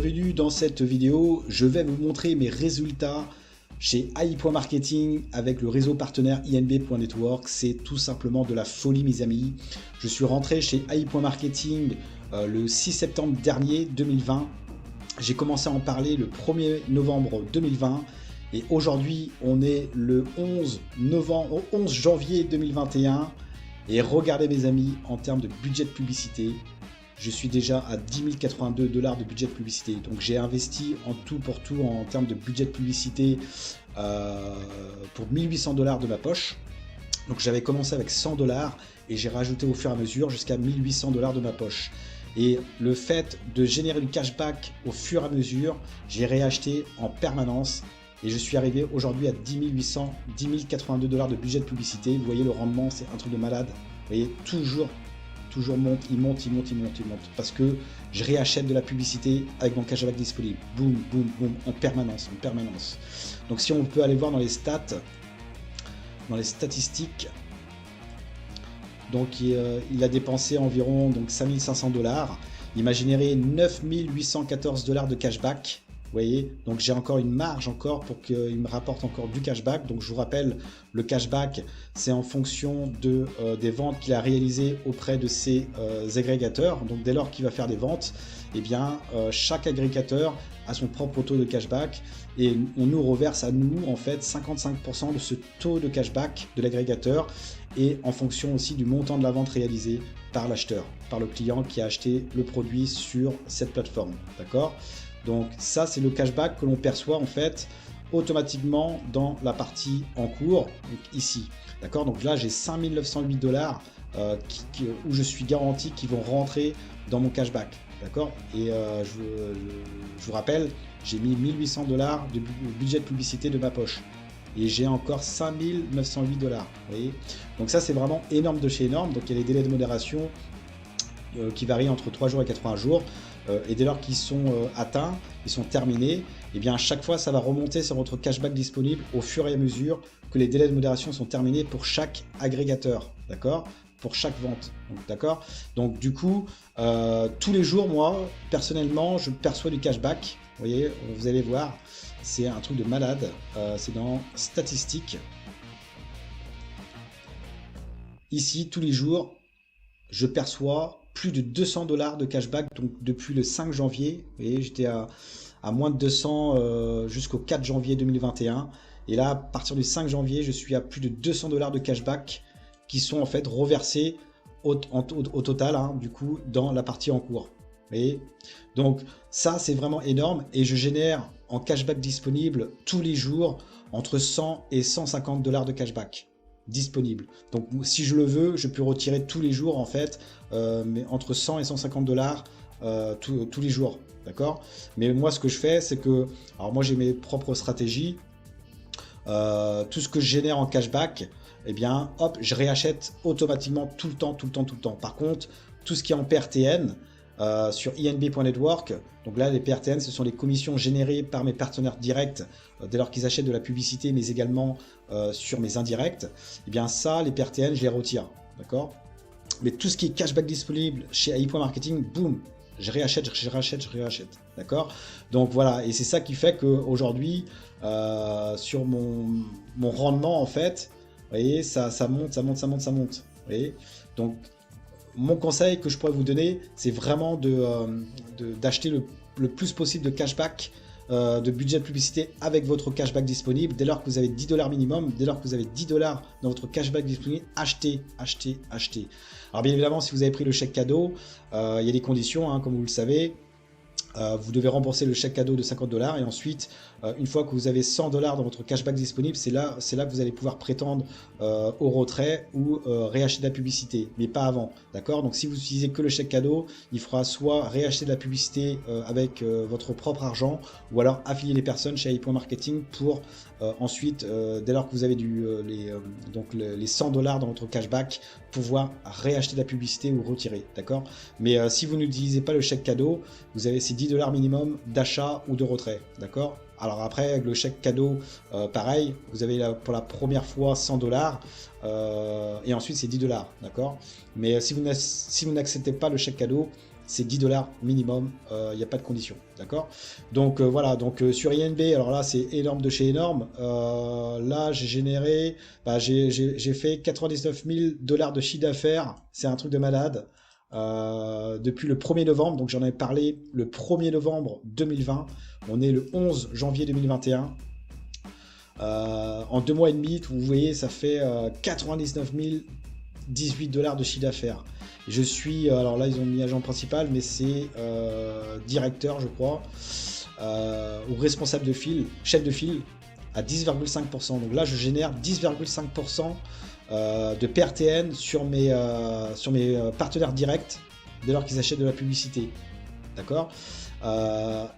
bienvenue dans cette vidéo. Je vais vous montrer mes résultats chez AI.marketing avec le réseau partenaire INB.network. C'est tout simplement de la folie, mes amis. Je suis rentré chez AI.marketing le 6 septembre dernier 2020. J'ai commencé à en parler le 1er novembre 2020 et aujourd'hui on est le 11 janvier 2021 et regardez mes amis, en termes de budget de publicité, je suis déjà à 10 082 $ de budget de publicité. Donc j'ai investi en tout pour tout en termes de budget de publicité pour 1800 $ de ma poche. Donc j'avais commencé avec 100 $ et j'ai rajouté au fur et à mesure jusqu'à 1800 $ de ma poche. Et le fait de générer du cashback au fur et à mesure, j'ai réacheté en permanence et je suis arrivé aujourd'hui à 10 082 $ de budget de publicité. Vous voyez le rendement, c'est un truc de malade. Vous voyez, toujours monte, il monte. Parce que je réachète de la publicité avec mon cashback disponible. Boum, en permanence. Donc si on peut aller voir dans les stats, dans les statistiques, donc il a dépensé environ 5500 $. Il m'a généré 9814 $ de cashback. Vous voyez, donc j'ai encore une marge pour qu'il me rapporte encore du cashback. Donc je vous rappelle, le cashback, c'est en fonction des ventes qu'il a réalisées auprès de ses agrégateurs. Donc dès lors qu'il va faire des ventes, eh bien chaque agrégateur a son propre taux de cashback et on nous reverse à nous en fait 55% de ce taux de cashback de l'agrégateur et en fonction aussi du montant de la vente réalisée par l'acheteur, par le client qui a acheté le produit sur cette plateforme. D'accord ? Donc ça, c'est le cashback que l'on perçoit en fait automatiquement dans la partie en cours, donc ici. D'accord, donc là j'ai 5908 $ où je suis garanti qu'ils vont rentrer dans mon cashback. D'accord, et je vous rappelle, j'ai mis 1800 $ de budget de publicité de ma poche et j'ai encore 5908 $. Vous voyez, donc ça c'est vraiment énorme de chez énorme. Donc il y a les délais de modération qui varient entre 3 jours et 80 jours. Et dès lors qu'ils sont atteints, ils sont terminés, et bien à chaque fois ça va remonter sur votre cashback disponible au fur et à mesure que les délais de modération sont terminés pour chaque agrégateur, d'accord, pour chaque vente, d'accord. Donc du coup, tous les jours, moi personnellement, je perçois du cashback. Vous voyez, vous allez voir, c'est un truc de malade. C'est dans statistiques. Ici, tous les jours, je perçois plus de 200 $ de cashback, donc depuis le 5 janvier, vous voyez, j'étais à moins de 200 jusqu'au 4 janvier 2021, et là, à partir du 5 janvier, je suis à plus de 200 $ de cashback qui sont en fait reversés au total, hein, du coup, dans la partie en cours. Vous voyez, donc ça, c'est vraiment énorme, et je génère en cashback disponible tous les jours entre 100 et 150 $ de cashback disponible. Donc si je le veux, je peux retirer tous les jours en fait, mais entre 100 et 150 $ tous les jours, d'accord. Mais moi ce que je fais, c'est que, alors moi j'ai mes propres stratégies, tout ce que je génère en cashback, eh bien hop, je réachète automatiquement tout le temps. Par contre, tout ce qui est en PRTN, sur INB.network, donc là les PRTN ce sont les commissions générées par mes partenaires directs dès lors qu'ils achètent de la publicité, mais également sur mes indirects, et bien ça, les PRTN, je les retire, d'accord. Mais tout ce qui est cashback disponible chez AI.marketing, boum, je réachète, d'accord. Donc voilà, et c'est ça qui fait qu'aujourd'hui, sur mon rendement en fait, vous voyez, ça monte, vous voyez. Donc mon conseil que je pourrais vous donner, c'est vraiment d'acheter le plus possible de cashback, de budget de publicité avec votre cashback disponible. Dès lors que vous avez 10 $ minimum, dès lors que vous avez 10 $ dans votre cashback disponible, achetez. Alors bien évidemment, si vous avez pris le chèque cadeau, il y a des conditions, hein, comme vous le savez. Vous devez rembourser le chèque cadeau de 50 $ et ensuite, une fois que vous avez 100 $ dans votre cashback disponible, c'est là que vous allez pouvoir prétendre au retrait ou réacheter de la publicité, mais pas avant, d'accord. Donc si vous utilisez que le chèque cadeau, il faudra soit réacheter de la publicité avec votre propre argent, ou alors affilier les personnes chez AI.marketing pour ensuite, dès lors que vous avez les 100 $ dans votre cashback, pouvoir réacheter de la publicité ou retirer, d'accord. Mais si vous n'utilisez pas le chèque cadeau, vous avez ces 10 $ minimum d'achat ou de retrait, d'accord. Alors après, avec le chèque cadeau, pareil, vous avez pour la première fois 100 $ et ensuite c'est 10 $, d'accord. Mais si vous n'acceptez pas le chèque cadeau, c'est 10 $ minimum, il n'y a pas de condition, d'accord? Donc voilà, donc sur INB, alors là c'est énorme de chez énorme. Là j'ai généré, j'ai fait 99 000 $ de chiffre d'affaires, c'est un truc de malade. Depuis le 1er novembre, donc j'en ai parlé le 1er novembre 2020, on est le 11 janvier 2021. En 2 mois et demi, vous voyez, ça fait 99 018 $ de chiffre d'affaires. Je suis, alors là ils ont mis agent principal, mais c'est directeur je crois, ou responsable de fil, chef de file à 10,5%. Donc là je génère 10,5% de PRTN sur mes partenaires directs dès lors qu'ils achètent de la publicité. D'accord.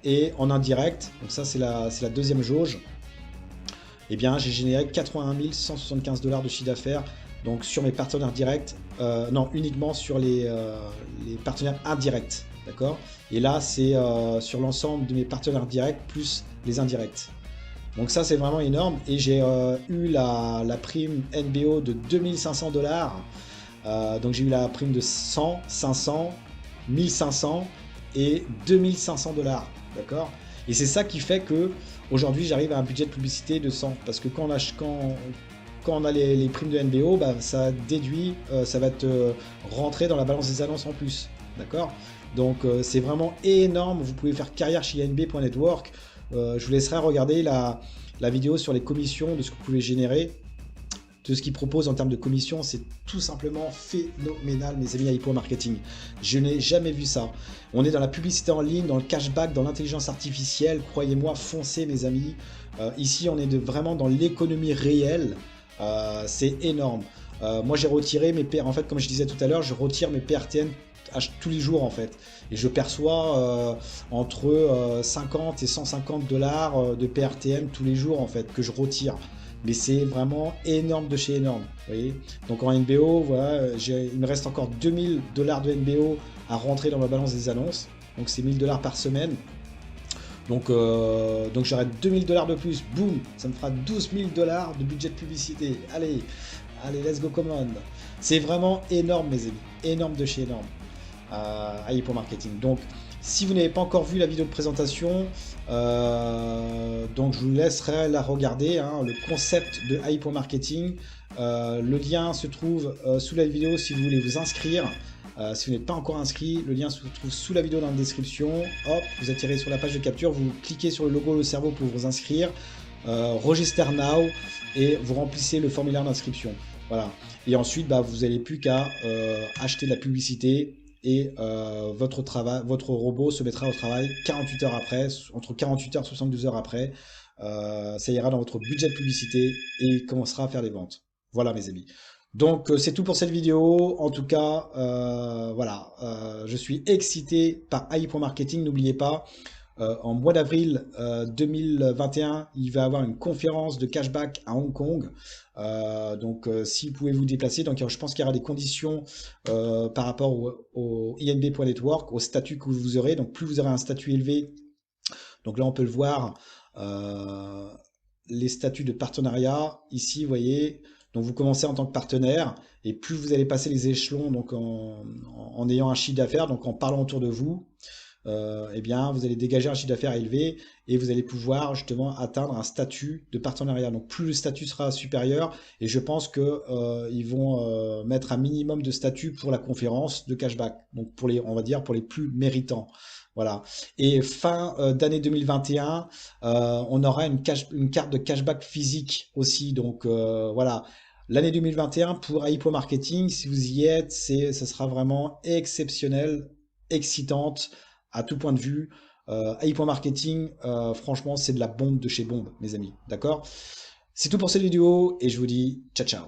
Et en indirect, donc ça c'est la deuxième jauge, eh bien j'ai généré 81 175 $ de chiffre d'affaires. Donc sur mes partenaires directs, non, uniquement sur les partenaires indirects, d'accord? Et là, c'est sur l'ensemble de mes partenaires directs plus les indirects. Donc ça, c'est vraiment énorme. Et j'ai eu la prime NBO de 2500 $. Donc j'ai eu la prime de 100, 500, 1500 et 2500 $, d'accord? Et c'est ça qui fait que aujourd'hui, j'arrive à un budget de publicité de 100. Parce que quand on a les primes de NBO, ça déduit, ça va te rentrer dans la balance des annonces en plus, d'accord? Donc c'est vraiment énorme, vous pouvez faire carrière chez INB.network. Je vous laisserai regarder la vidéo sur les commissions, de ce que vous pouvez générer, de ce qu'ils proposent en termes de commissions. C'est tout simplement phénoménal, mes amis Hypo Marketing. Je n'ai jamais vu ça. On est dans la publicité en ligne, dans le cashback, dans l'intelligence artificielle. Croyez-moi, foncez mes amis. Ici, on est vraiment dans l'économie réelle. C'est énorme. Moi j'ai retiré mes PR, en fait comme je disais tout à l'heure, je retire mes PRTN tous les jours en fait, et je perçois entre 50 et 150 $ de PRTN tous les jours en fait que je retire. Mais c'est vraiment énorme de chez énorme, vous voyez. Donc en NBO, voilà, il me reste encore 2000 $ de NBO à rentrer dans ma balance des annonces, donc c'est 1000 $ par semaine. Donc j'aurai 2000 $ de plus, boum, ça me fera 12 000 $ de budget de publicité. Allez, let's go commande. C'est vraiment énorme mes amis, énorme de chez énorme à Hypo Marketing. Donc si vous n'avez pas encore vu la vidéo de présentation, donc je vous laisserai la regarder, hein, le concept de Hypo Marketing. Le lien se trouve sous la vidéo si vous voulez vous inscrire. Si vous n'êtes pas encore inscrit, le lien se trouve sous la vidéo dans la description. Hop, vous attirez sur la page de capture, vous cliquez sur le logo Le Cerveau pour vous inscrire. Register now et vous remplissez le formulaire d'inscription. Voilà. Et ensuite, vous n'avez plus qu'à acheter de la publicité et votre robot se mettra au travail 48 heures après, entre 48 heures et 72 heures après. Ça ira dans votre budget de publicité et commencera à faire des ventes. Voilà mes amis. Donc c'est tout pour cette vidéo. En tout cas, voilà, je suis excité par Hypo Marketing. N'oubliez pas, en mois d'avril 2021, il va y avoir une conférence de cashback à Hong Kong. Donc si vous pouvez vous déplacer, donc je pense qu'il y aura des conditions par rapport au INB.network, au statut que vous aurez. Donc plus vous aurez un statut élevé, donc là on peut le voir, les statuts de partenariat ici, vous voyez. Donc vous commencez en tant que partenaire et plus vous allez passer les échelons, donc en ayant un chiffre d'affaires, donc en parlant autour de vous, eh bien vous allez dégager un chiffre d'affaires élevé et vous allez pouvoir justement atteindre un statut de partenariat. Donc plus le statut sera supérieur, et je pense que ils vont mettre un minimum de statut pour la conférence de cashback. Donc pour les, on va dire pour les plus méritants. Voilà. Et fin d'année 2021, on aura une carte de cashback physique aussi. Donc voilà. L'année 2021 pour Hypo Marketing, si vous y êtes, ça sera vraiment exceptionnel, excitante à tout point de vue. Hypo Marketing, franchement, c'est de la bombe de chez bombe, mes amis. D'accord? C'est tout pour cette vidéo et je vous dis ciao ciao.